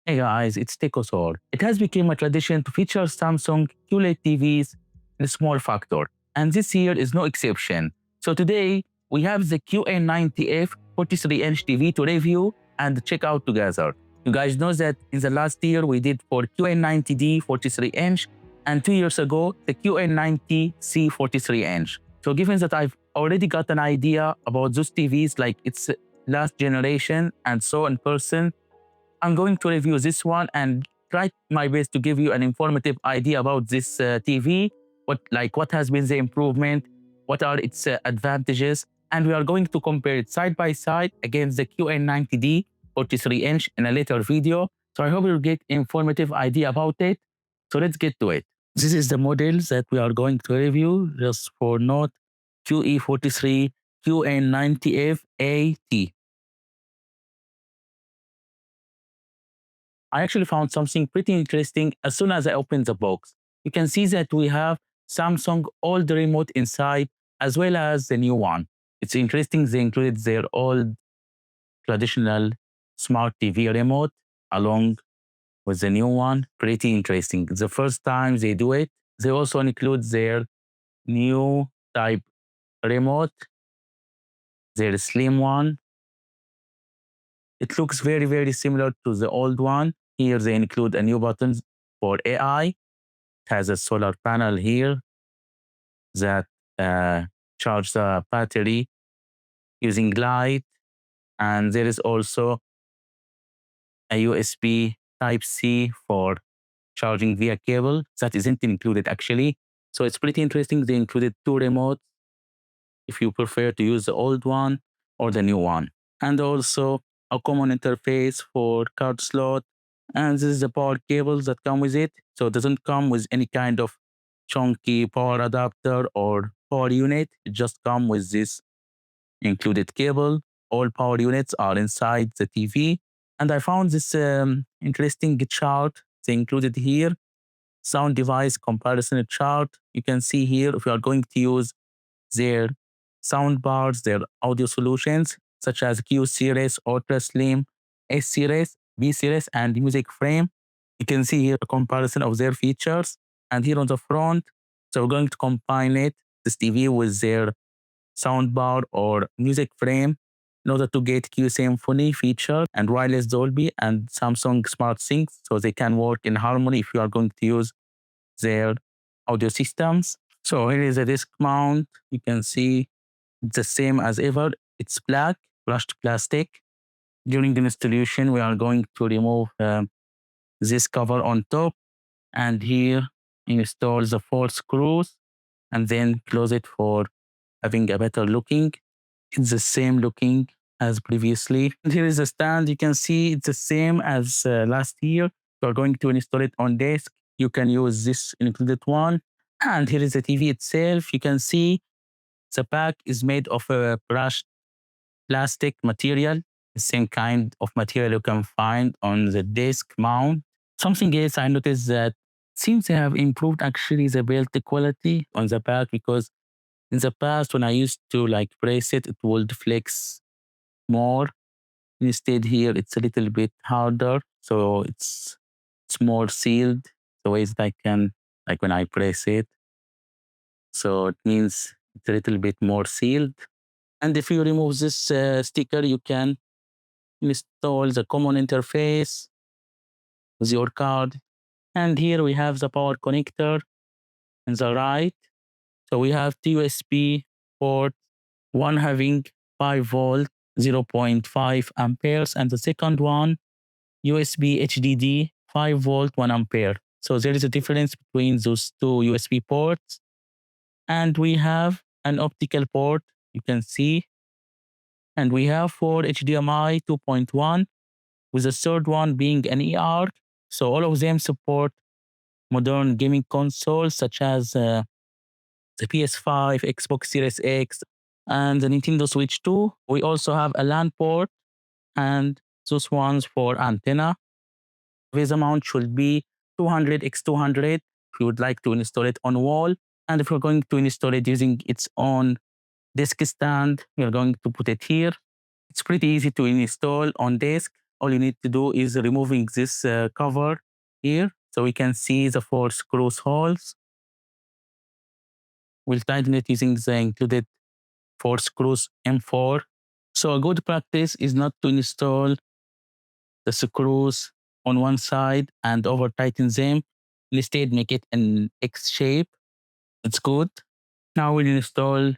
Hey guys, it's Tekosor. It has become a tradition to feature Samsung QLED TVs in a small factor, and this year is no exception. So today, we have the QN90F 43-inch TV to review and check out together. You guys know that in the last year, we did for QN90D 43-inch, and 2 years ago, the QN90C 43-inch. So given that I've already got an idea about those TVs, like its last generation and so in person, I'm going to review this one and try my best to give you an informative idea about this TV, what has been the improvement, what are its advantages, and we are going to compare it side by side against the QN90D 43-inch in a later video. So I hope you'll get informative idea about it. So let's get to it. This is the models that we are going to review just for note QE43 QN90F AT. I actually found something pretty interesting as soon as I opened the box. You can see that we have Samsung old remote inside as well as the new one. It's interesting they included their old traditional smart TV remote along with the new one. Pretty interesting. The first time they do it, they also include their new type remote, their slim one. It looks very, very similar to the old one. Here they include a new button for AI. Has a solar panel here that charges the battery using light. And there is also a USB Type-C for charging via cable that isn't included actually. So it's pretty interesting. They included two remotes if you prefer to use the old one or the new one. And also a common interface for card slot. And this is the power cables that come with it. So it doesn't come with any kind of chunky power adapter or power unit. It just comes with this included cable. All power units are inside the TV. And I found this interesting chart they included here. Sound device comparison chart. You can see here if you are going to use their sound bars, their audio solutions, such as Q series, Ultra Slim, S series, B series, and Music Frame. You can see here a comparison of their features. And here on the front, so we're going to combine it, this TV with their soundbar or music frame in order to get Q Symphony feature and wireless Dolby and Samsung Smart Sync so they can work in harmony if you are going to use their audio systems. So here is a disc mount. You can see it's the same as ever. It's black, brushed plastic. During the installation, we are going to remove this cover on top and here install the 4 screws and then close it for having a better looking. It's the same looking as previously. And here is the stand. You can see it's the same as last year. You're going to install it on desk. You can use this included one. And here is the TV itself. You can see the back is made of a brushed plastic material, the same kind of material you can find on the desk mount. Something else I noticed that seems to have improved actually the build quality on the back, because in the past when I used to like press it, it would flex more. Instead here it's a little bit harder, so it's more sealed the way that I can, like when I press it. So it means it's a little bit more sealed. And if you remove this sticker, you can install the common interface with your card. And here we have the power connector on the right. So we have two USB port, one having 5 volt, 0.5 amperes, and the second one, USB HDD, 5 volt, 1 ampere. So there is a difference between those two USB ports. And we have an optical port, you can see. And we have 4 HDMI 2.1, with the third one being an ER. So all of them support modern gaming consoles such as the PS5, Xbox Series X, and the Nintendo Switch 2. We also have a LAN port and those ones for antenna. This amount should be 200x200 if you would like to install it on wall. And if you're going to install it using its own desk stand, we're going to put it here. It's pretty easy to install on desk. all you need to do is removing this cover here, so we can see the 4 screw holes. We'll tighten it using the included 4 screws M4. So a good practice is not to install the screws on one side and over tighten them. Instead, make it an X shape. It's good. Now we'll install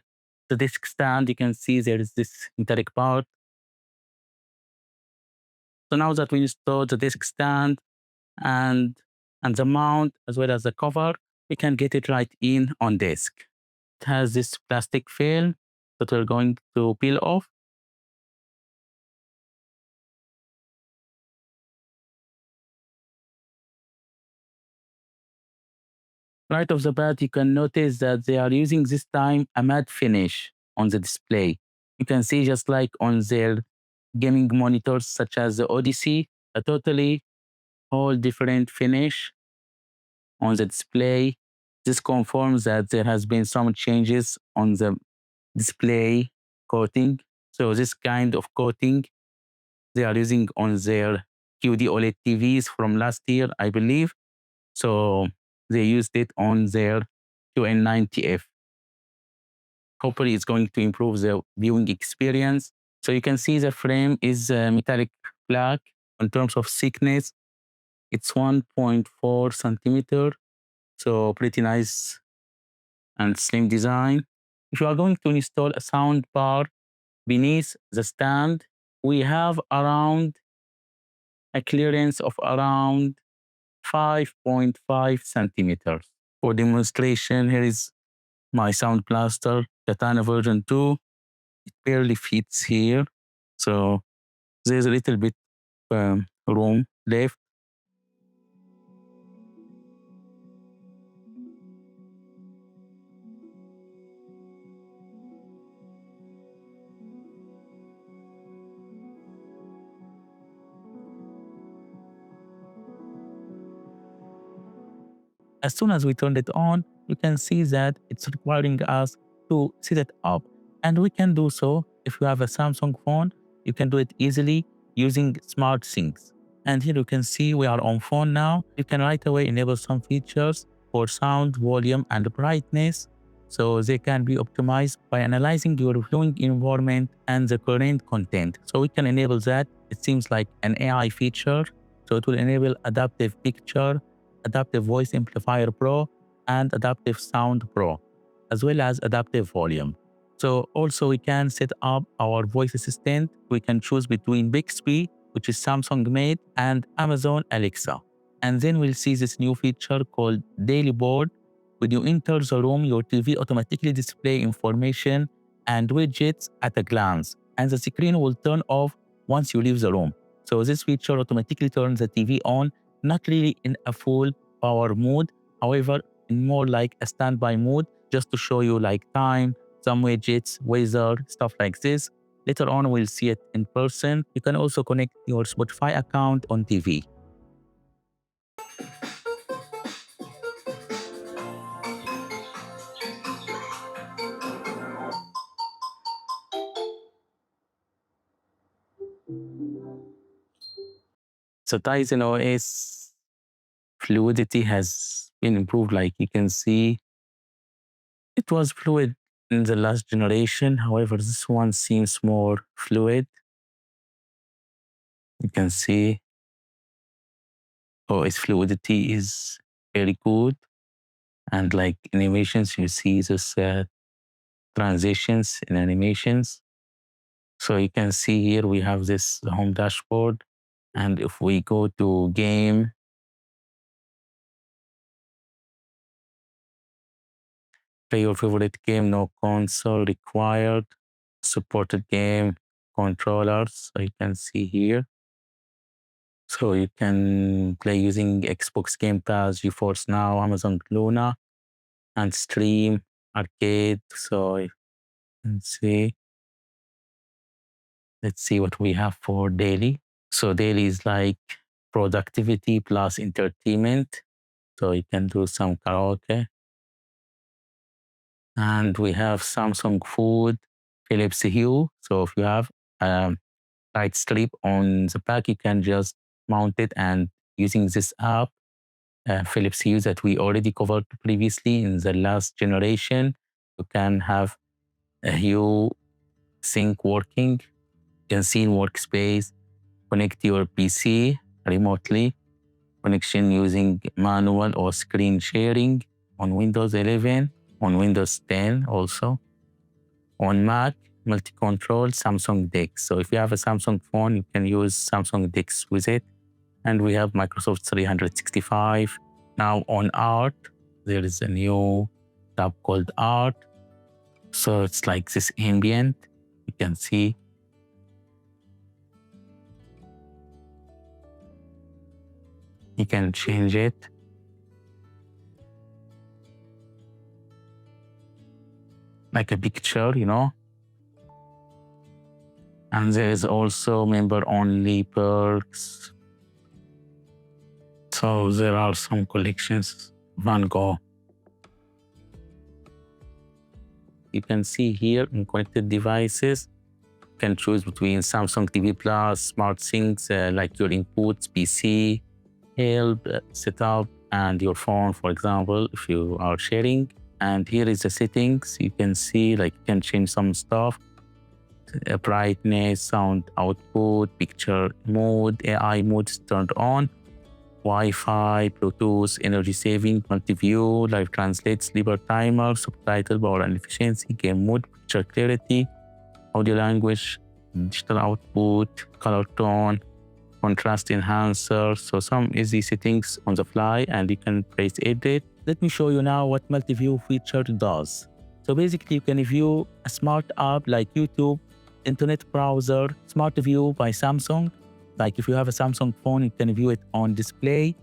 the disk stand. You can see there is this metallic part. So now that we installed the disk stand and the mount as well as the cover, we can get it right in on disk. It has this plastic film that we're going to peel off. Right off the bat, you can notice that they are using this time a matte finish on the display. You can see just like on their gaming monitors such as the Odyssey, a totally whole different finish on the display. This confirms that there has been some changes on the display coating. So this kind of coating they are using on their QD OLED TVs from last year, I believe. So they used it on their QN90F. Hopefully it's going to improve the viewing experience. So you can see the frame is metallic black. In terms of thickness, it's 1.4 centimeter. So pretty nice and slim design. If you are going to install a sound bar beneath the stand, we have around a clearance of around 5.5 centimeters. For demonstration, here is my Sound Blaster Katana version 2. It barely fits here. So there's a little bit room left. As soon as we turned it on, you can see that it's requiring us to set it up. And we can do so if you have a Samsung phone. You can do it easily using Smart Syncs. And here you can see we are on phone now. You can right away enable some features for sound, volume, and brightness. So they can be optimized by analyzing your viewing environment and the current content. So we can enable that. It seems like an AI feature. So it will enable adaptive picture, Adaptive Voice Amplifier Pro, and Adaptive Sound Pro, as well as Adaptive Volume. So also we can set up our voice assistant. We can choose between Bixby, which is Samsung made, and Amazon Alexa. And then we'll see this new feature called Daily Board. When you enter the room, your TV automatically display information and widgets at a glance, and the screen will turn off once you leave the room. So this feature automatically turns the TV on, not really in a full power mode, however, in more like a standby mode, just to show you like time, some widgets, weather, stuff like this. Later on, we'll see it in person. You can also connect your Spotify account on TV. So Tizen OS fluidity has been improved. Like you can see, it was fluid in the last generation. However, this one seems more fluid. You can see, its fluidity is very good. And like animations, you see this transitions in animations. So you can see here we have this home dashboard. And if we go to game, play your favorite game, no console required, supported game, controllers. So you can see here. So you can play using Xbox Game Pass, GeForce Now, Amazon Luna, and stream, arcade. So you can see. Let's see what we have for daily. So daily is like productivity plus entertainment. So you can do some karaoke. And we have Samsung Food, Philips Hue. So if you have light strip on the back. You can just mount it, and using this app, Philips Hue that we already covered previously in the last generation, you can have a Hue sync working. You can see in workspace, connect your PC remotely, connection using manual or screen sharing on Windows 11, on Windows 10 also. On Mac, multi-control Samsung DeX. So if you have a Samsung phone, you can use Samsung DeX with it. And we have Microsoft 365. Now on Art, there is a new tab called Art. So it's like this ambient. You can see. You can change it. Like a picture, you know. And there is also member-only perks. So there are some collections. Van Gogh. You can see here in connected devices, you can choose between Samsung TV Plus, smart things like your inputs, PC, help, setup, and your phone, for example, if you are sharing. And here is the settings. You can see, like, you can change some stuff. Brightness, sound output, picture mode, AI mode is turned on, Wi-Fi, Bluetooth, energy saving, multi-view, live translate, sleeper timer, subtitle, power and efficiency, game mode, picture clarity, audio language, digital output, color tone, contrast enhancer. So some easy settings on the fly, and you can press edit. Let me show you now what multi-view feature does. So basically, you can view a smart app like YouTube, internet browser, smart view by Samsung. Like if you have a Samsung phone, you can view it on display.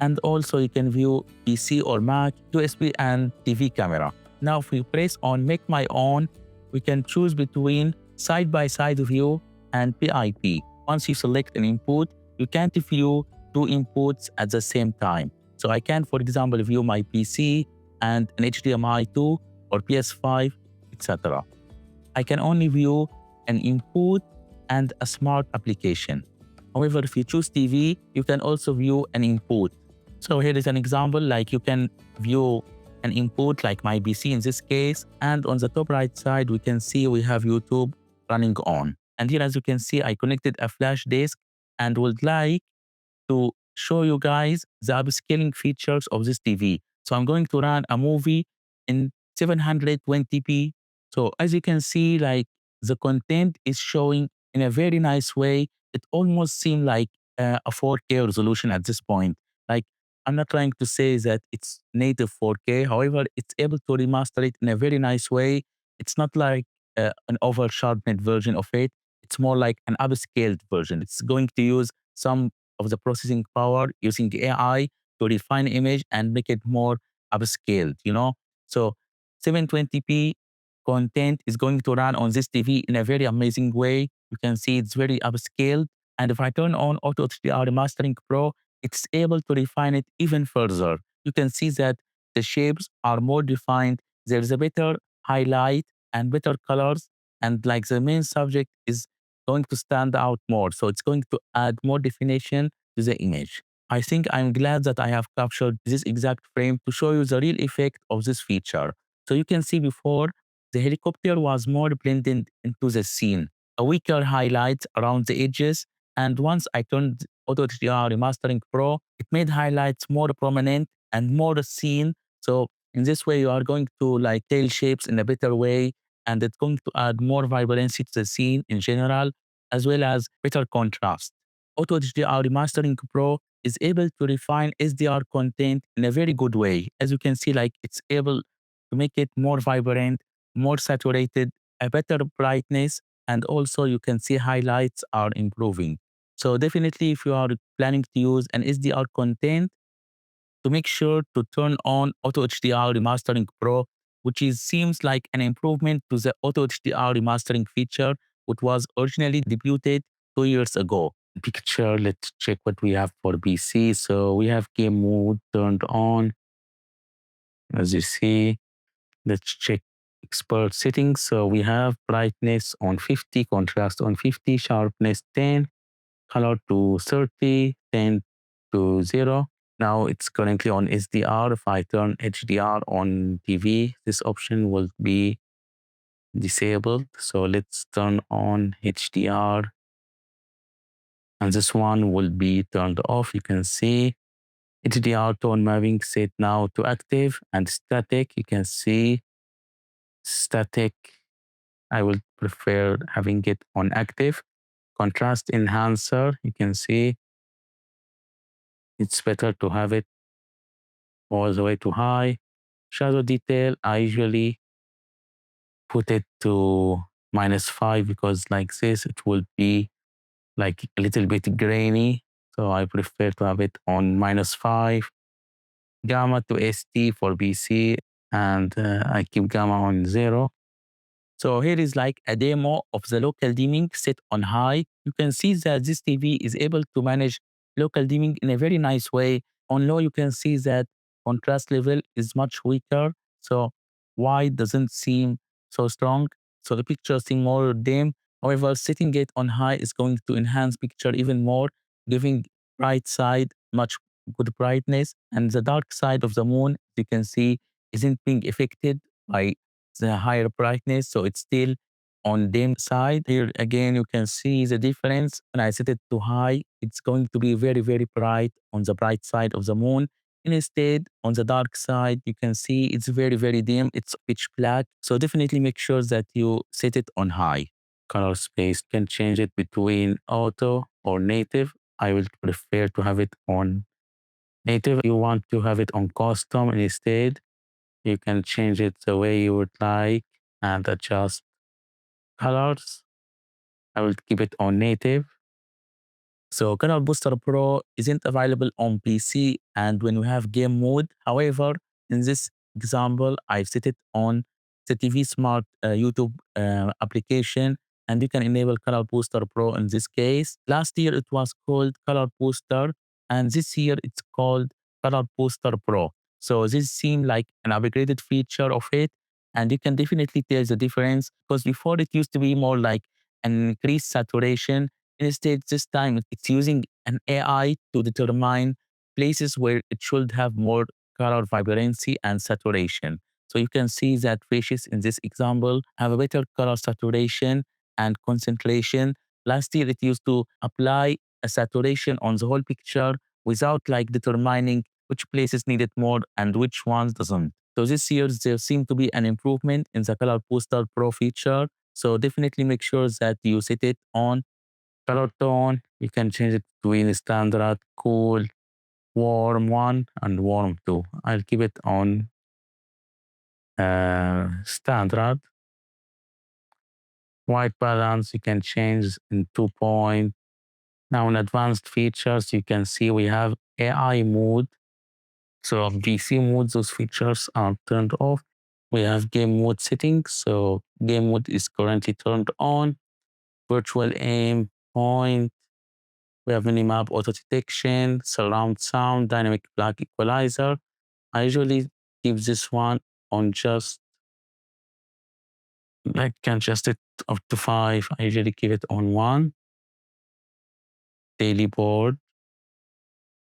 And also you can view PC or Mac, USB and TV camera. Now if we press on Make My Own, we can choose between side-by-side view and PIP. Once you select an input, you can't view two inputs at the same time. So I can, for example, view my PC and an HDMI 2 or PS5, etc. I can only view an input and a smart application. However, if you choose TV, you can also view an input. So here is an example, like you can view an input like my PC in this case. And on the top right side, we can see we have YouTube running on. And here, as you can see, I connected a flash disk and would like to show you guys the upscaling features of this TV. So I'm going to run a movie in 720p. So as you can see, like the content is showing in a very nice way. It almost seems like a 4K resolution at this point. Like I'm not trying to say that it's native 4K. However, it's able to remaster it in a very nice way. It's not like an over sharpened version of it. It's more like an upscaled version. It's going to use some of the processing power using AI to refine image and make it more upscaled, you know? So 720p content is going to run on this TV in a very amazing way. You can see it's very upscaled. And if I turn on Auto HDR Remastering Pro, it's able to refine it even further. You can see that the shapes are more defined. There's a better highlight and better colors. And like the main subject is going to stand out more. So it's going to add more definition to the image. I think I'm glad that I have captured this exact frame to show you the real effect of this feature. So you can see before, the helicopter was more blended into the scene, a weaker highlight around the edges. And once I turned Auto HDR Remastering Pro, it made highlights more prominent and more seen. So in this way, you are going to like tail shapes in a better way, and it's going to add more vibrancy to the scene in general, as well as better contrast. Auto HDR Remastering Pro is able to refine SDR content in a very good way. As you can see, like it's able to make it more vibrant, more saturated, a better brightness, and also you can see highlights are improving. So definitely if you are planning to use an SDR content, to make sure to turn on Auto HDR Remastering Pro, which seems like an improvement to the Auto HDR remastering feature, which was originally debuted 2 years ago. Picture, let's check what we have for PC. So we have game mode turned on. As you see, let's check expert settings. So we have brightness on 50, contrast on 50, sharpness 10, color to 30, 10 to 0. Now it's currently on SDR. If I turn HDR on TV, this option will be disabled. So let's turn on HDR, and this one will be turned off. You can see HDR tone mapping set now to active, and static. You can see static. I will prefer having it on active. Contrast enhancer. You can see it's better to have it all the way to high. Shadow detail, I usually put it to -5 because like this, it will be like a little bit grainy. So I prefer to have it on -5. Gamma to ST for PC, and I keep gamma on 0. So here is like a demo of the local dimming set on high. You can see that this TV is able to manage local dimming in a very nice way. On low, you can see that contrast level is much weaker. So white doesn't seem so strong. So the picture seems more dim. However, setting it on high is going to enhance picture even more, giving bright side much good brightness. And the dark side of the moon, you can see, isn't being affected by the higher brightness, so it's still on dim side. Here again, you can see the difference. When I set it to high, it's going to be very, very bright on the bright side of the moon. Instead, on the dark side, you can see it's very, very dim. It's pitch black. So definitely make sure that you set it on high. Color space, you can change it between auto or native. I will prefer to have it on native. You want to have it on custom instead. You can change it the way you would like and adjust colors. I will keep it on native. So Color Booster Pro isn't available on PC and when we have game mode. However, in this example, I've set it on the TV Smart YouTube application, and you can enable Color Booster Pro in this case. Last year, it was called Color Booster, and this year it's called Color Booster Pro. So this seemed like an upgraded feature of it, and you can definitely tell the difference because before it used to be more like an increased saturation. Instead, this time it's using an AI to determine places where it should have more color vibrancy and saturation. So you can see that fishes in this example have a better color saturation and concentration. Last year, it used to apply a saturation on the whole picture without like determining which places needed more and which ones doesn't. So this year, there seemed to be an improvement in the Color Booster Pro feature. So definitely make sure that you set it on color tone. You can change it between standard, cool, warm 1 and warm 2. I'll keep it on standard. White balance, you can change in 2 point. Now in advanced features, you can see we have AI mode. So on PC mode, those features are turned off. We have game mode settings. So game mode is currently turned on. Virtual aim, point. We have minimap auto detection, surround sound, dynamic black equalizer. I usually keep this one on just, I can adjust it up to 5. I usually keep it on 1. Daily board.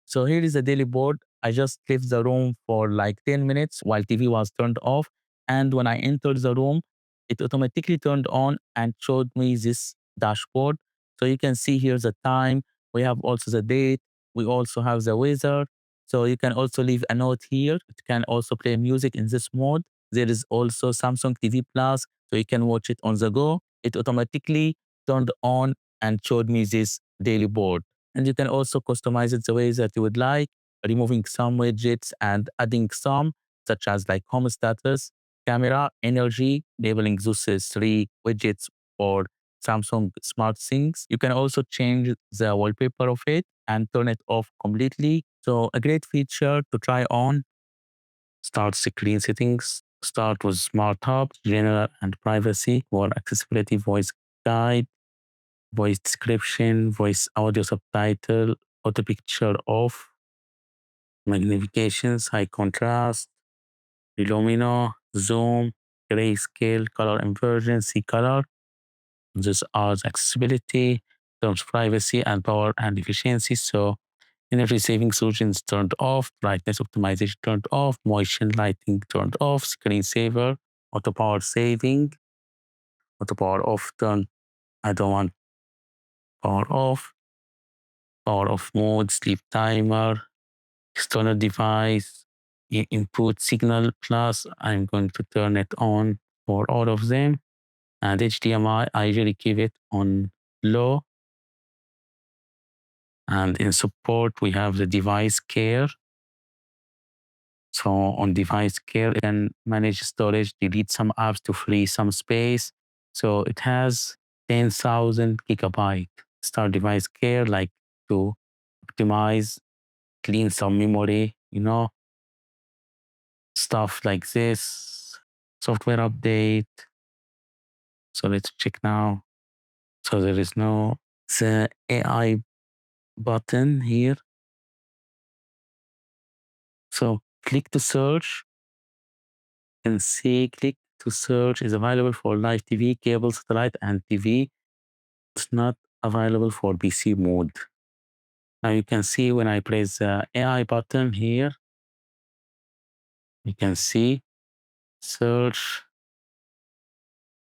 So here is the daily board. I just left the room for like 10 minutes while TV was turned off. And when I entered the room, it automatically turned on and showed me this dashboard. So you can see here the time. We have also the date. We also have the weather. So you can also leave a note here. It can also play music in this mode. There is also Samsung TV Plus, so you can watch it on the go. It automatically turned on and showed me this daily board. And you can also customize it the way that you would like, removing some widgets and adding some, such as like home status, camera, energy, labeling those 3 widgets for Samsung Smart Things. You can also change the wallpaper of it and turn it off completely. So a great feature to try on. Start screen settings. Start with Smart Hub, General and Privacy, for accessibility, voice guide, voice description, voice audio subtitle, auto picture off, magnifications, high contrast, illumino, zoom, grayscale, color inversion, see color. These are the accessibility, terms privacy and power and efficiency. So energy saving solutions turned off, brightness optimization turned off, motion lighting turned off, screensaver, auto power saving, auto power off turn. I don't want power off mode, sleep timer, external device, input signal plus. I'm going to turn it on for all of them. And HDMI, I usually keep it on low. And in support, we have the device care. So on device care, you can manage storage, delete some apps to free some space. So it has 10,000 gigabyte. Start device care, like to optimize, clean some memory, stuff like this. Software update. So let's check now. So there is no the AI button here. So click to search. You can see click to search is available for live TV, cable, satellite, and TV. It's not available for PC mode. Now you can see when I press the AI button here, you can see search,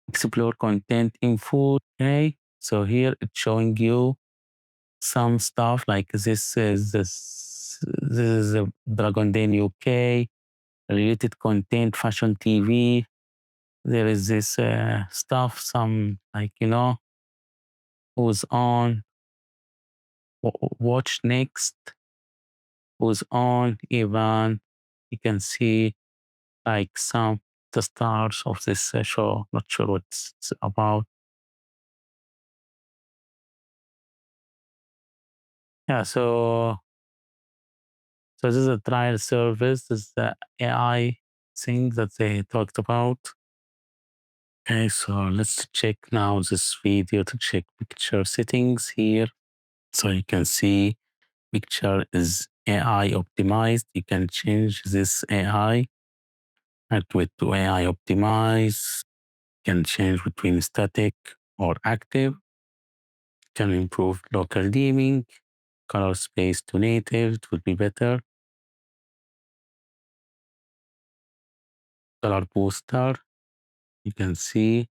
explore content info. Okay. So here it's showing you some stuff like this is a Dragon Den UK, related content, fashion TV. There is this stuff, some like, who's on, watch next, who's on, even you can see like some the stars of this show. Not sure what it's about. Yeah, so this is a trial service. This is the AI thing that they talked about. Okay, so let's check now this video to check picture settings here. So you can see picture is AI optimized. You can change this AI, activate to AI optimize. You can change between static or active. You can improve local dimming, color space to native. It would be better. Color booster. You can see.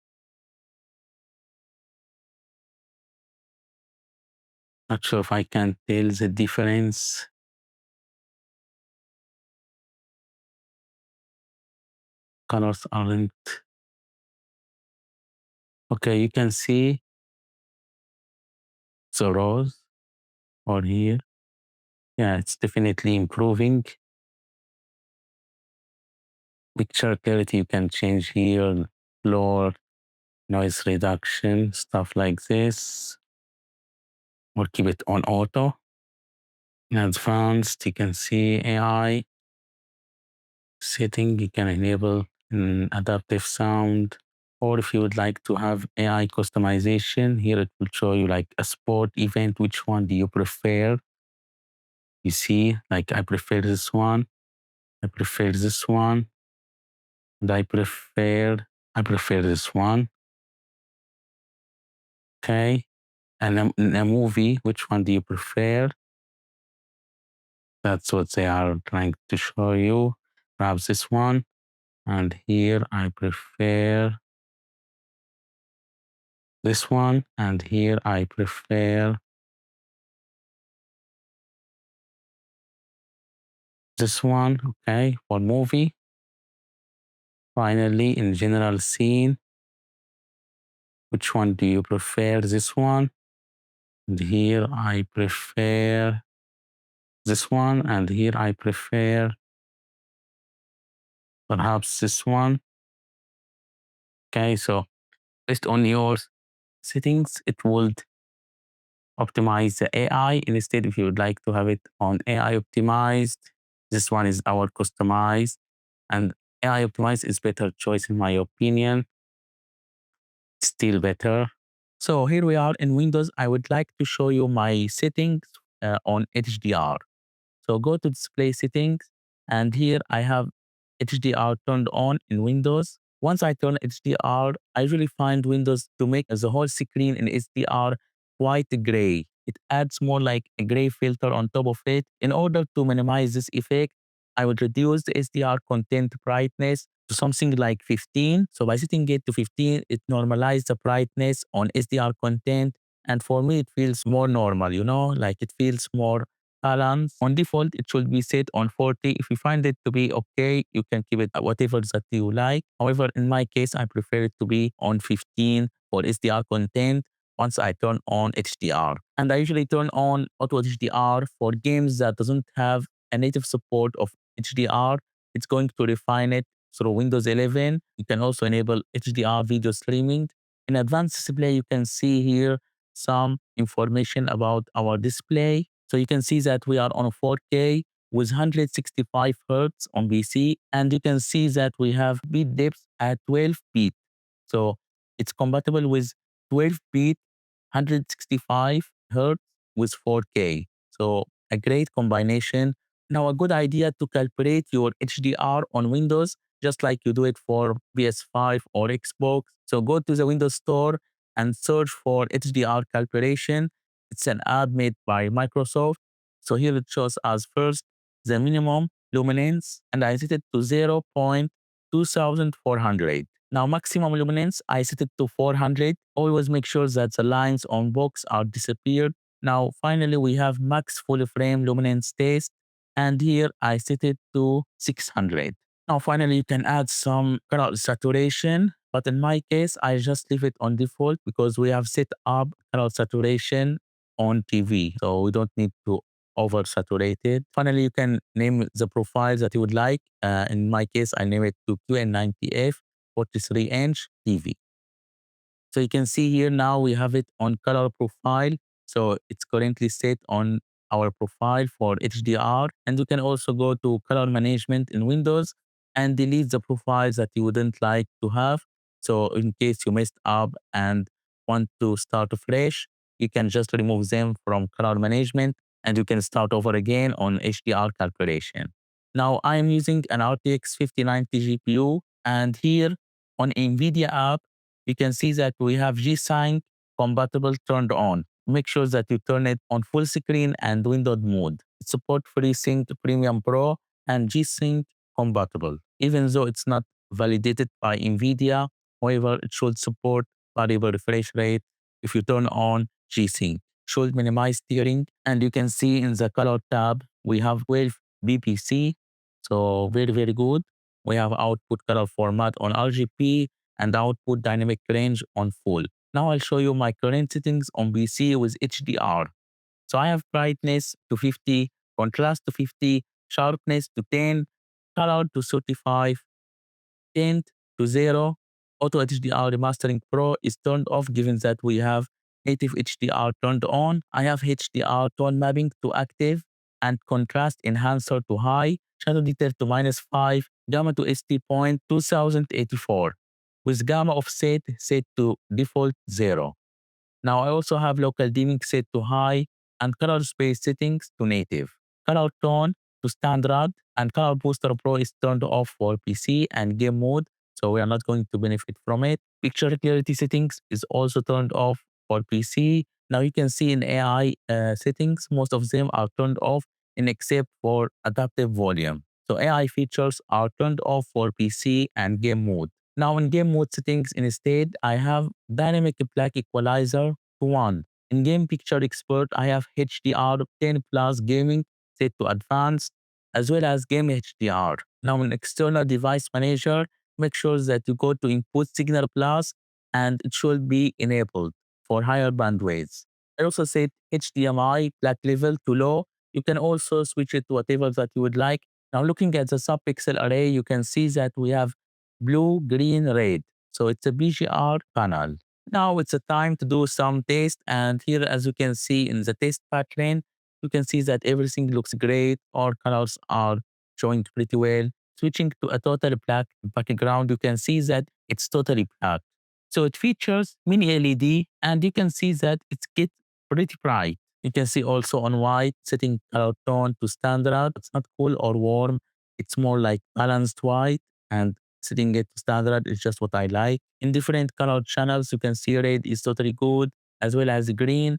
Not sure if I can tell the difference. Colors aren't. Okay, you can see the rose or here. Yeah, it's definitely improving. Picture clarity you can change here, blur, noise reduction, stuff like this. Or keep it on auto. In advanced, you can see AI setting. You can enable an adaptive sound. Or if you would like to have AI customization, here it will show you like a sport event. Which one do you prefer? You see, like I prefer this one. I prefer this one. And I prefer this one. Okay. And a movie, which one do you prefer? That's what they are trying to show you. Perhaps this one. And here I prefer this one. And here I prefer this one. Okay. For movie. Finally, in general scene, which one do you prefer? This one. And here I prefer this one. And here I prefer perhaps this one. Okay. So based on your settings, it would optimize the AI. Instead, if you would like to have it on AI optimized, this one is our customized, and AI optimized is better choice in my opinion. Still better. So here we are in Windows. I would like to show you my settings on HDR. So go to display settings, and here I have HDR turned on in Windows. Once I turn HDR, I usually find Windows to make the whole screen in HDR quite gray. It adds more like a gray filter on top of it. In order to minimize this effect, I would reduce the HDR content brightness to something like 15. So by setting it to 15, it normalizes the brightness on HDR content. And for me, it feels more normal, like it feels more balance. On default, it should be set on 40. If you find it to be okay, you can keep it at whatever that you like. However, in my case, I prefer it to be on 15 for SDR content once I turn on HDR. And I usually turn on Auto HDR for games that doesn't have a native support of HDR. It's going to refine it through Windows 11. You can also enable HDR video streaming. In advanced display, you can see here some information about our display. So you can see that we are on 4K with 165 Hertz on PC, and you can see that we have bit depth at 12 bit. So it's compatible with 12 bit, 165 Hertz with 4K. So a great combination. Now, a good idea to calculate your HDR on Windows, just like you do it for PS5 or Xbox. So go to the Windows Store and search for HDR Calibration. It's an app made by Microsoft. So here it shows us first the minimum luminance, and I set it to 0.2400. Now, maximum luminance, I set it to 400. Always make sure that the lines on box are disappeared. Now, finally, we have max full frame luminance test, and here I set it to 600. Now, finally, you can add some color saturation, but in my case, I just leave it on default because we have set up color saturation on TV, so we don't need to oversaturate it. Finally, you can name the profile that you would like. In my case, I name it to QN90F 43-inch TV. So you can see here now we have it on color profile. So it's currently set on our profile for HDR. And you can also go to color management in Windows and delete the profiles that you wouldn't like to have. So in case you messed up and want to start fresh, you can just remove them from color management and you can start over again on HDR calculation. Now I am using an RTX 5090 GPU, and here on NVIDIA app, you can see that we have G-Sync compatible turned on. Make sure that you turn it on full screen and windowed mode. It supports FreeSync Premium Pro and G-Sync compatible. Even though it's not validated by NVIDIA, however, it should support variable refresh rate if you turn on G-Sync. Should minimize tearing, and you can see in the color tab, we have 12 BPC, so very, very good. We have output color format on RGB and output dynamic range on full. Now I'll show you my current settings on PC with HDR. So I have brightness to 50, contrast to 50, sharpness to 10, color to 35, tint to 0. Auto HDR Remastering Pro is turned off given that we have native HDR turned on. I have HDR tone mapping to active and contrast enhancer to high, shadow detail to -5, gamma to ST point 2084, with gamma offset set to default 0. Now I also have local dimming set to high and color space settings to native. Color tone to standard, and Color Booster Pro is turned off for PC and game mode, so we are not going to benefit from it. Picture clarity settings is also turned off for PC. Now you can see in AI settings, most of them are turned off except for adaptive volume. So AI features are turned off for PC and game mode. Now in game mode settings instead, I have dynamic black equalizer to 1. In game picture expert, I have HDR 10 plus gaming set to advanced, as well as game HDR. Now in external device manager, make sure that you go to input signal plus and it should be enabled for higher bandwidth. I also set HDMI black level to low. You can also switch it to whatever that you would like. Now looking at the subpixel array, you can see that we have blue, green, red. So it's a BGR panel. Now it's a time to do some test, and here as you can see in the test pattern, you can see that everything looks great. All colors are showing pretty well. Switching to a total black background, you can see that it's totally black. So it features mini LED, and you can see that it gets pretty bright. You can see also on white, setting color tone to standard. It's not cool or warm. It's more like balanced white, and setting it to standard is just what I like. In different color channels, you can see red is totally good, as well as green.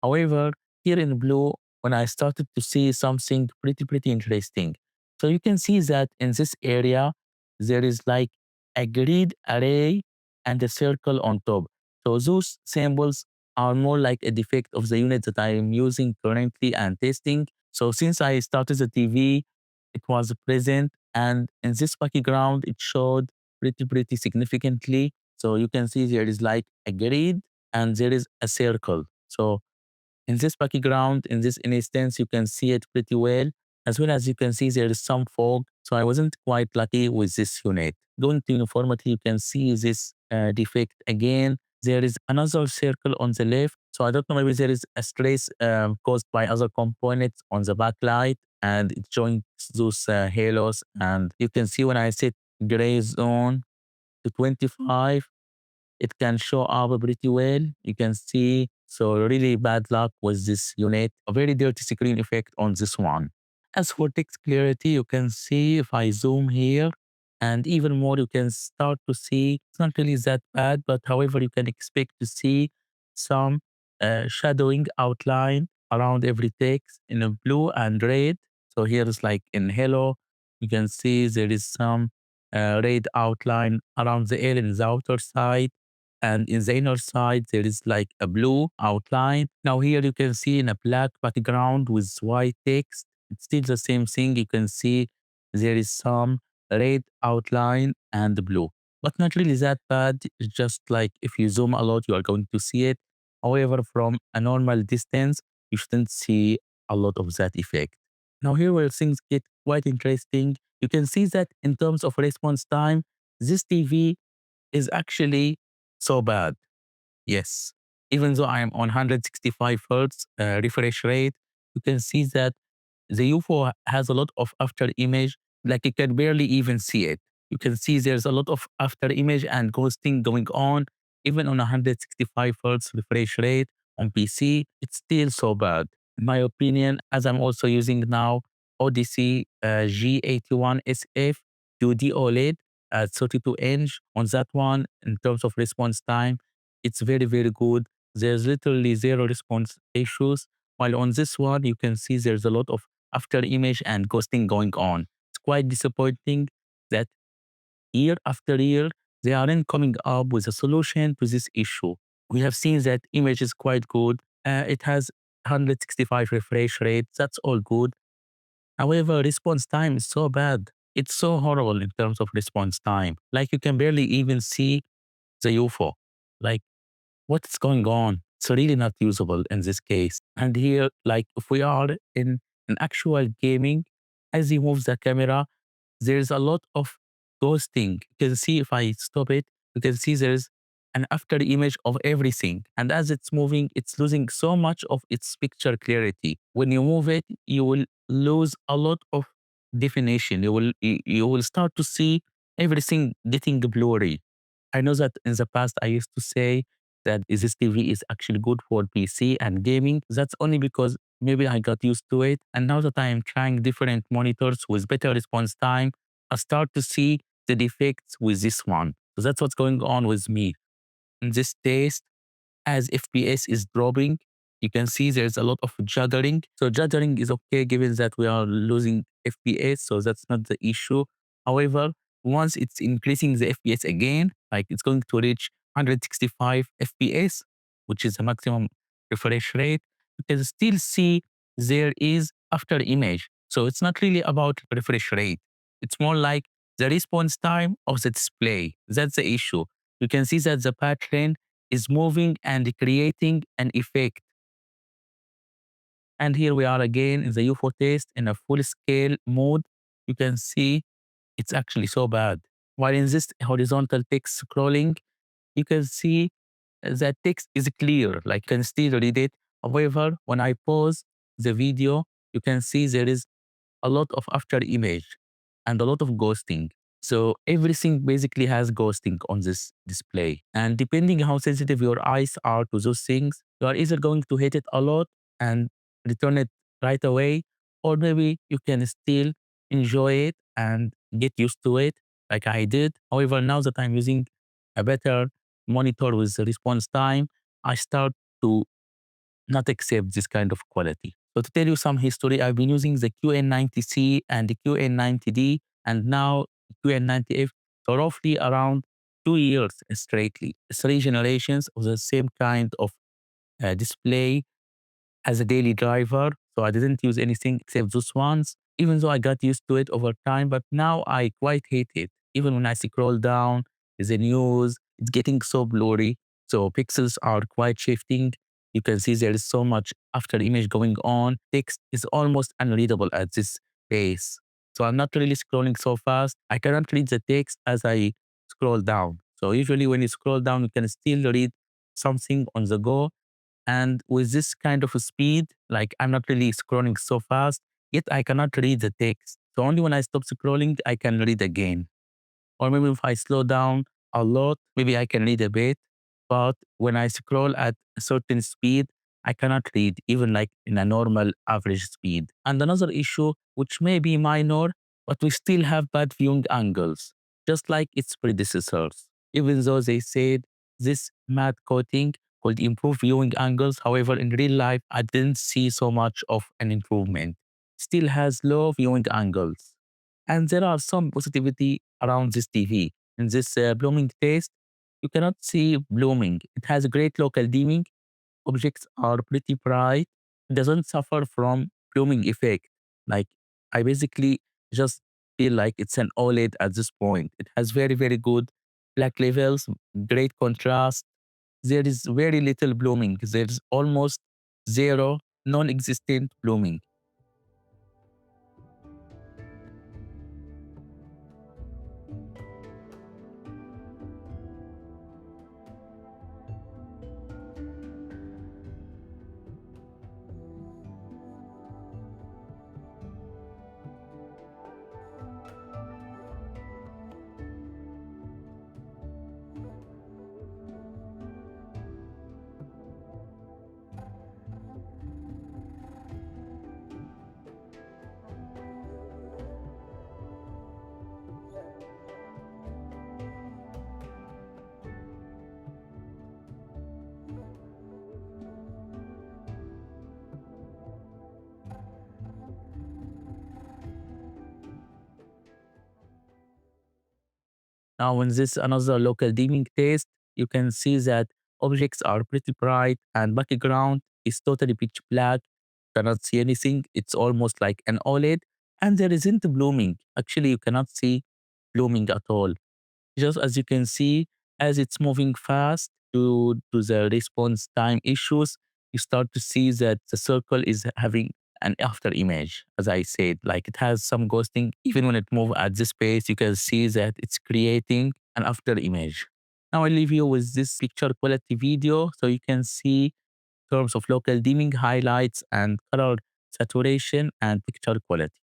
However, here in blue, when I started to see something pretty interesting. So you can see that in this area, there is like a grid array and a circle on top. So those symbols are more like a defect of the unit that I am using currently and testing. So since I started the TV, it was present, and in this background, it showed pretty significantly. So you can see there is like a grid and there is a circle. So in this background, in this instance, you can see it pretty well, as well as you can see there is some fog. So I wasn't quite lucky with this unit. Going to uniformity, you can see this defect again. There is another circle on the left. So I don't know, maybe there is a stress caused by other components on the backlight, and it joins those halos. And you can see when I set gray zone to 25, it can show up pretty well. You can see, so really bad luck with this unit. A very dirty screen effect on this one. As for text clarity, you can see if I zoom here and even more, you can start to see it's not really that bad, but however, you can expect to see some shadowing outline around every text in a blue and red. So here is like in hello, you can see there is some red outline around the L in the outer side. And in the inner side, there is like a blue outline. Now here you can see in a black background with white text. It's still the same thing. You can see there is some red outline and blue, but not really that bad. It's just like if you zoom a lot, you are going to see it. However, from a normal distance, you shouldn't see a lot of that effect. Now here where things get quite interesting, you can see that in terms of response time, this TV is actually so bad. Yes. Even though I am on 165 hertz refresh rate, you can see that the UFO has a lot of after image, like you can barely even see it. You can see there's a lot of after image and ghosting going on, even on 165 hertz refresh rate on PC. It's still so bad. In my opinion, as I'm also using now Odyssey G81SF QD OLED at 32 inch on that one in terms of response time, it's very good. There's literally zero response issues. While on this one, you can see there's a lot of after image and ghosting going on. It's quite disappointing that year after year, they aren't coming up with a solution to this issue. We have seen that image is quite good. It has 165 refresh rate. That's all good. However, response time is so bad. It's so horrible in terms of response time. Like you can barely even see the UFO. Like what's going on? It's really not usable in this case. And here, like if we are in an actual gaming, as he moves the camera, there's a lot of ghosting. You can see if I stop it, you can see there's an after image of everything. And as it's moving, it's losing so much of its picture clarity. When you move it, you will lose a lot of definition. You will start to see everything getting blurry. I know that in the past I used to say that this TV is actually good for PC and gaming. That's only because maybe I got used to it. And now that I am trying different monitors with better response time, I start to see the defects with this one. So that's what's going on with me. In this test, as FPS is dropping, you can see there's a lot of juddering. So juddering is okay given that we are losing FPS, so that's not the issue. However, once it's increasing the FPS again, like it's going to reach 165 FPS, which is the maximum refresh rate, you can still see there is after image. So it's not really about refresh rate. It's more like the response time of the display. That's the issue. You can see that the pattern is moving and creating an effect. And here we are again in the UFO test in a full scale mode. You can see it's actually so bad. While in this horizontal text scrolling, you can see that text is clear, like you can still read it. However, when I pause the video, you can see there is a lot of after image and a lot of ghosting. So everything basically has ghosting on this display. And depending how sensitive your eyes are to those things, you are either going to hate it a lot and return it right away, or maybe you can still enjoy it and get used to it. like I did. However, now that I'm using a better monitor with the response time, I start to not accept this kind of quality. So to tell you some history, I've been using the QN90C and the QN90D and now QN90F for roughly around 2 years straightly. 3 generations of the same kind of display as a daily driver. So I didn't use anything except those ones, even though I got used to it over time. But now I quite hate it. Even when I scroll down, the news, it's getting so blurry. So pixels are quite shifting. You can see there is so much after image going on. Text is almost unreadable at this pace. So I'm not really scrolling so fast. I cannot read the text as I scroll down. So usually when you scroll down, you can still read something on the go, and with this kind of a speed, like I'm not really scrolling so fast, yet I cannot read the text. So only when I stop scrolling, I can read again. Or maybe if I slow down a lot, maybe I can read a bit. But when I scroll at a certain speed, I cannot read even like in a normal average speed. And another issue, which may be minor, but we still have bad viewing angles, just like its predecessors. Even though they said this matte coating could improve viewing angles, however, in real life, I didn't see so much of an improvement. Still has low viewing angles. And there are some positivity around this TV. In this blooming test, you cannot see blooming. It has great local dimming. Objects are pretty bright. It doesn't suffer from blooming effect. Like I basically just feel like it's an OLED at this point. It has very, very good black levels, great contrast. There is very little blooming. There's almost zero non-existent blooming. Now, in this another local dimming test, you can see that objects are pretty bright and background is totally pitch black. Cannot see anything. It's almost like an OLED, and there isn't blooming. Actually, you cannot see blooming at all. Just as you can see, as it's moving fast to the response time issues, you start to see that the circle is having an after image. As I said, like it has some ghosting. Even when it moves at this pace, you can see that it's creating an after image. Now I leave you with this picture quality video so you can see terms of local dimming, highlights, and color saturation and picture quality.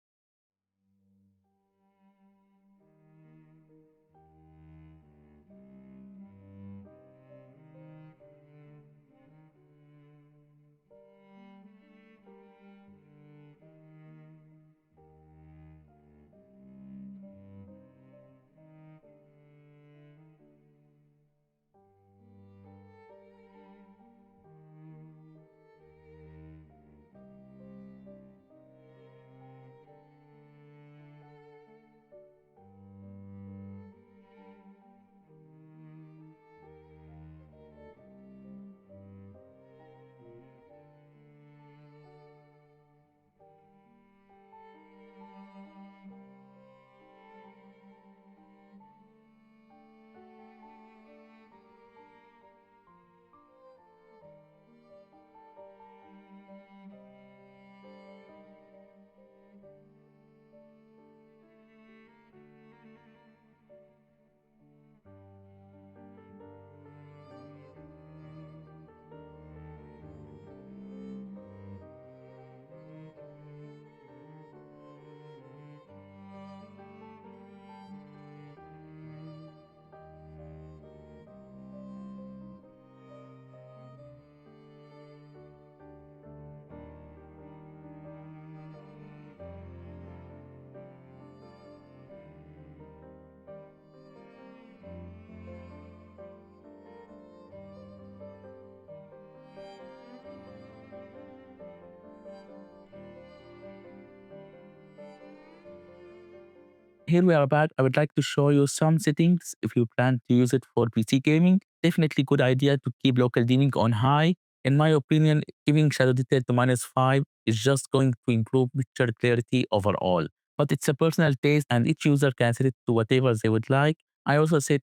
here we are back. I would like to show you some settings if you plan to use it for PC gaming. Definitely good idea to keep local dimming on high. In my opinion, keeping shadow detail to -5 is just going to improve picture clarity overall. But it's a personal taste and each user can set it to whatever they would like. I also set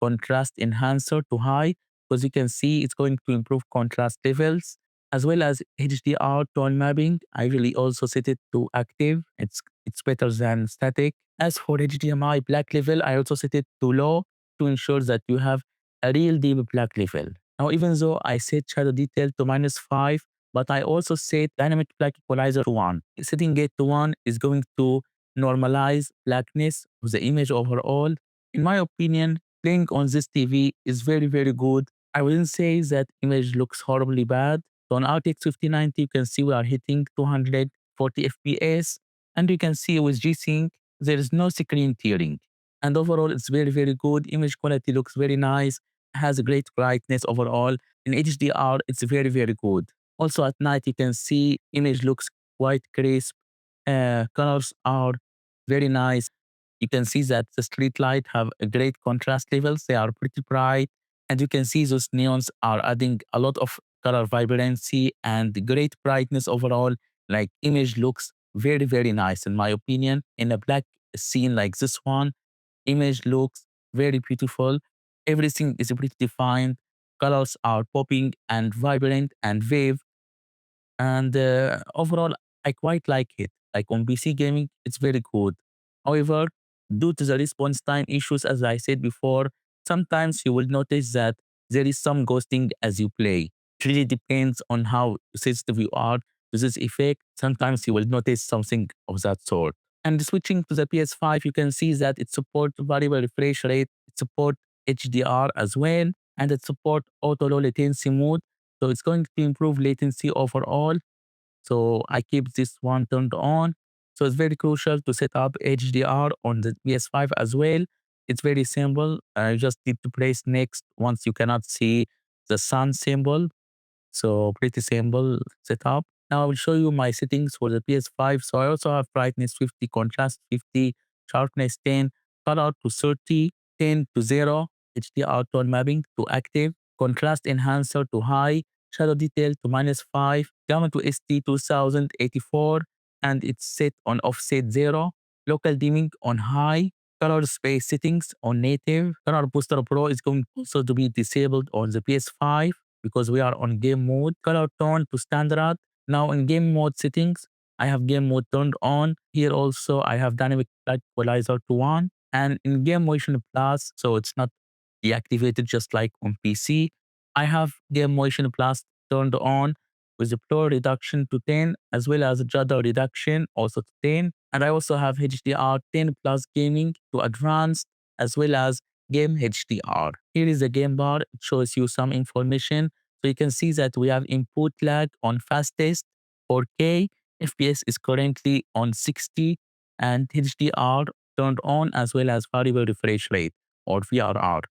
contrast enhancer to high because you can see it's going to improve contrast levels as well as HDR tone mapping. I really also set it to active. It's better than static. As for HDMI black level, I also set it to low to ensure that you have a real deep black level. Now, even though I set shadow detail to -5, but I also set dynamic black equalizer to 1. Setting it to 1 is going to normalize blackness of the image overall. In my opinion, playing on this TV is very, very good. I wouldn't say that image looks horribly bad. So on RTX 5090, you can see we are hitting 240 FPS. And you can see with G-Sync, there is no screen tearing. And overall, it's very, very good. Image quality looks very nice, has a great brightness overall. In HDR, it's very, very good. Also at night, you can see image looks quite crisp. Colors are very nice. You can see that the street light have a great contrast levels. They are pretty bright. And you can see those neons are adding a lot of color vibrancy and great brightness overall. Like image looks very, very nice in my opinion. In a black scene like this one, image looks very beautiful. Everything is pretty defined. Colors are popping and vibrant and wave. And overall, I quite like it. Like on PC gaming, it's very good. However, due to the response time issues, as I said before, sometimes you will notice that there is some ghosting as you play. It really depends on how sensitive you are to this effect. Sometimes you will notice something of that sort. And switching to the PS5, you can see that it supports variable refresh rate, it supports HDR as well, and it supports auto low latency mode. So it's going to improve latency overall. So I keep this one turned on. So it's very crucial to set up HDR on the PS5 as well. It's very simple. You just need to press next once you cannot see the sun symbol. So pretty simple setup. Now I will show you my settings for the PS5. So I also have brightness 50, contrast 50, sharpness 10, color to 30, 10 to 0, HDR tone mapping to active, contrast enhancer to high, shadow detail to -5, gamma to ST 2084, and it's set on offset 0, local dimming on high, color space settings on native, color booster pro is going also to be disabled on the PS5 because we are on game mode, color tone to standard. Now in game mode settings, I have game mode turned on. Here also I have dynamic light equalizer to 1 and in game motion plus, so it's not deactivated just like on PC. I have game motion plus turned on with the blur reduction to 10 as well as judder reduction also to 10. And I also have HDR 10 plus gaming to advanced as well as game HDR. Here is the game bar. It shows you some information. So you can see that we have input lag on fastest 4K. FPS is currently on 60 and HDR turned on as well as variable refresh rate or VRR.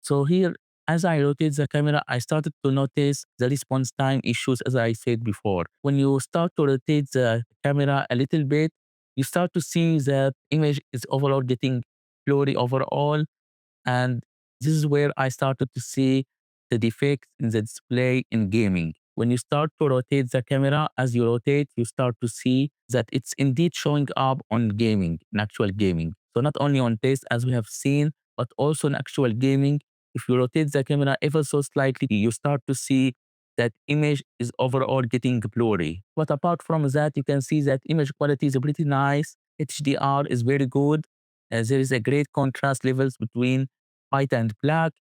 So here, as I rotate the camera, I started to notice the response time issues as I said before. When you start to rotate the camera a little bit, you start to see that image is overall getting blurry overall and this is where I started to see the defects in the display in gaming. When you start to rotate the camera, as you rotate, you start to see that it's indeed showing up on gaming, in actual gaming. So not only on test as we have seen, but also in actual gaming. If you rotate the camera ever so slightly, you start to see that image is overall getting blurry. But apart from that, you can see that image quality is pretty nice. HDR is very good. There is a great contrast levels between white and black,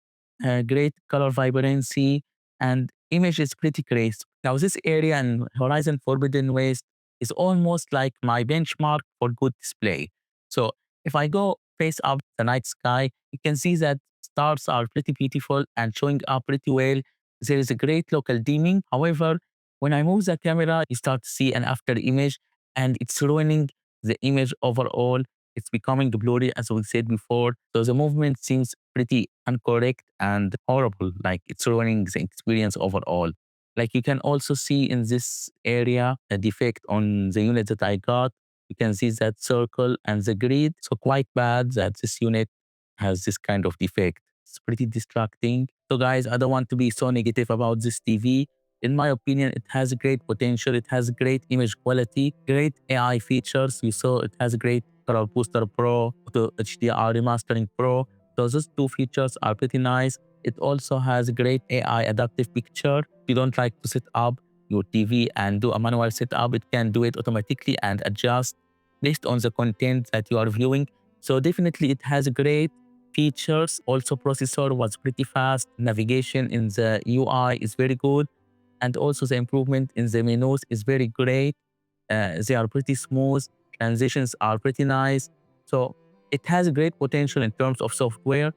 great color vibrancy, and image is pretty crisp. Now, this area in Horizon Forbidden West is almost like my benchmark for good display. So if I go face up the night sky, you can see that stars are pretty beautiful and showing up pretty well. There is a great local dimming. However, when I move the camera, you start to see an after image and it's ruining the image overall. It's becoming blurry, as we said before. So the movement seems pretty incorrect and horrible. Like it's ruining the experience overall. Like you can also see in this area a defect on the unit that I got. You can see that circle and the grid. So quite bad that this unit has this kind of defect. It's pretty distracting. So guys, I don't want to be so negative about this TV. In my opinion, it has great potential. It has great image quality, great AI features. You saw it has great Color Booster Pro, to HDR Remastering Pro. So those two features are pretty nice. It also has great AI adaptive picture. If you don't like to set up your TV and do a manual setup, it can do it automatically and adjust based on the content that you are viewing. So definitely it has great features. Also processor was pretty fast. Navigation in the UI is very good. And also the improvement in the menus is very great. They are pretty smooth. Transitions are pretty nice. So it has great potential in terms of software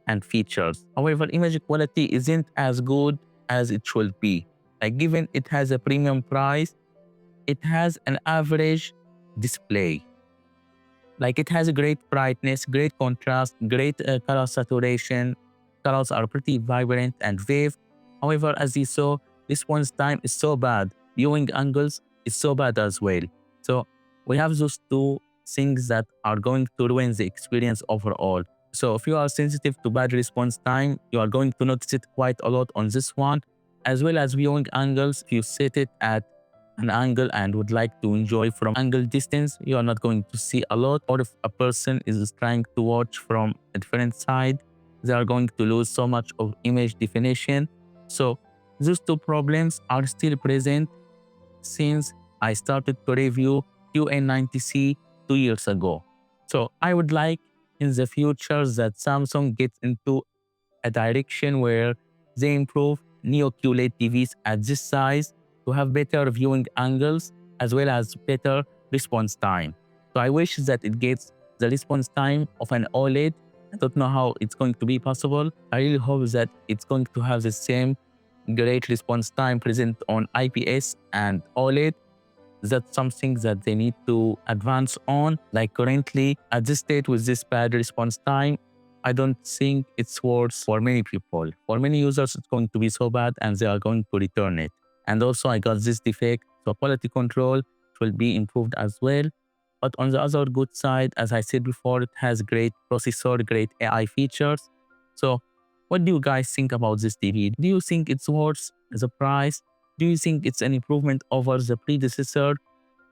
and features. However, image quality isn't as good as it should be. Like given it has a premium price, it has an average display. Like it has a great brightness, great contrast, great color saturation. Colors are pretty vibrant and vivid. However, as you saw, response time is so bad. Viewing angles is so bad as well. So we have those two things that are going to ruin the experience overall. So if you are sensitive to bad response time, you are going to notice it quite a lot on this one, as well as viewing angles. If you set it at an angle and would like to enjoy from angle distance, you are not going to see a lot. Or if a person is trying to watch from a different side, they are going to lose so much of image definition. So those two problems are still present since I started to review QN90C 2 years ago. So I would like in the future that Samsung gets into a direction where they improve Neo QLED TVs at this size to have better viewing angles as well as better response time. So I wish that it gets the response time of an OLED. I don't know how it's going to be possible. I really hope that it's going to have the same great response time present on IPS and OLED. That's something that they need to advance on. Like currently, at this state with this bad response time, I don't think it's worth for many people. For many users, it's going to be so bad and they are going to return it. And also I got this defect, so quality control will be improved as well. But on the other good side, as I said before, it has great processor, great AI features. So what do you guys think about this TV? Do you think it's worth the price? Do you think it's an improvement over the predecessor?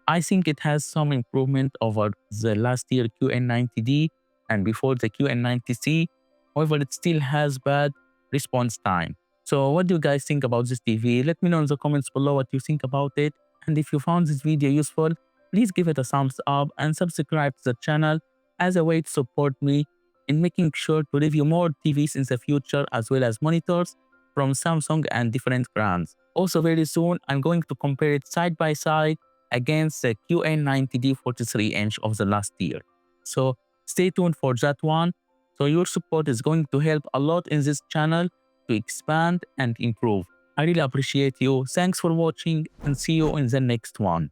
I think it has some improvement over the last year QN90D and before the QN90C. However, it still has bad response time. So what do you guys think about this TV? Let me know in the comments below what you think about it. And if you found this video useful, please give it a thumbs up and subscribe to the channel as a way to support me in making sure to review more TVs in the future as well as monitors from Samsung and different brands. Also very soon, I'm going to compare it side by side against the QN90D 43-inch of the last year. So stay tuned for that one. So your support is going to help a lot in this channel to expand and improve. I really appreciate you. Thanks for watching and see you in the next one.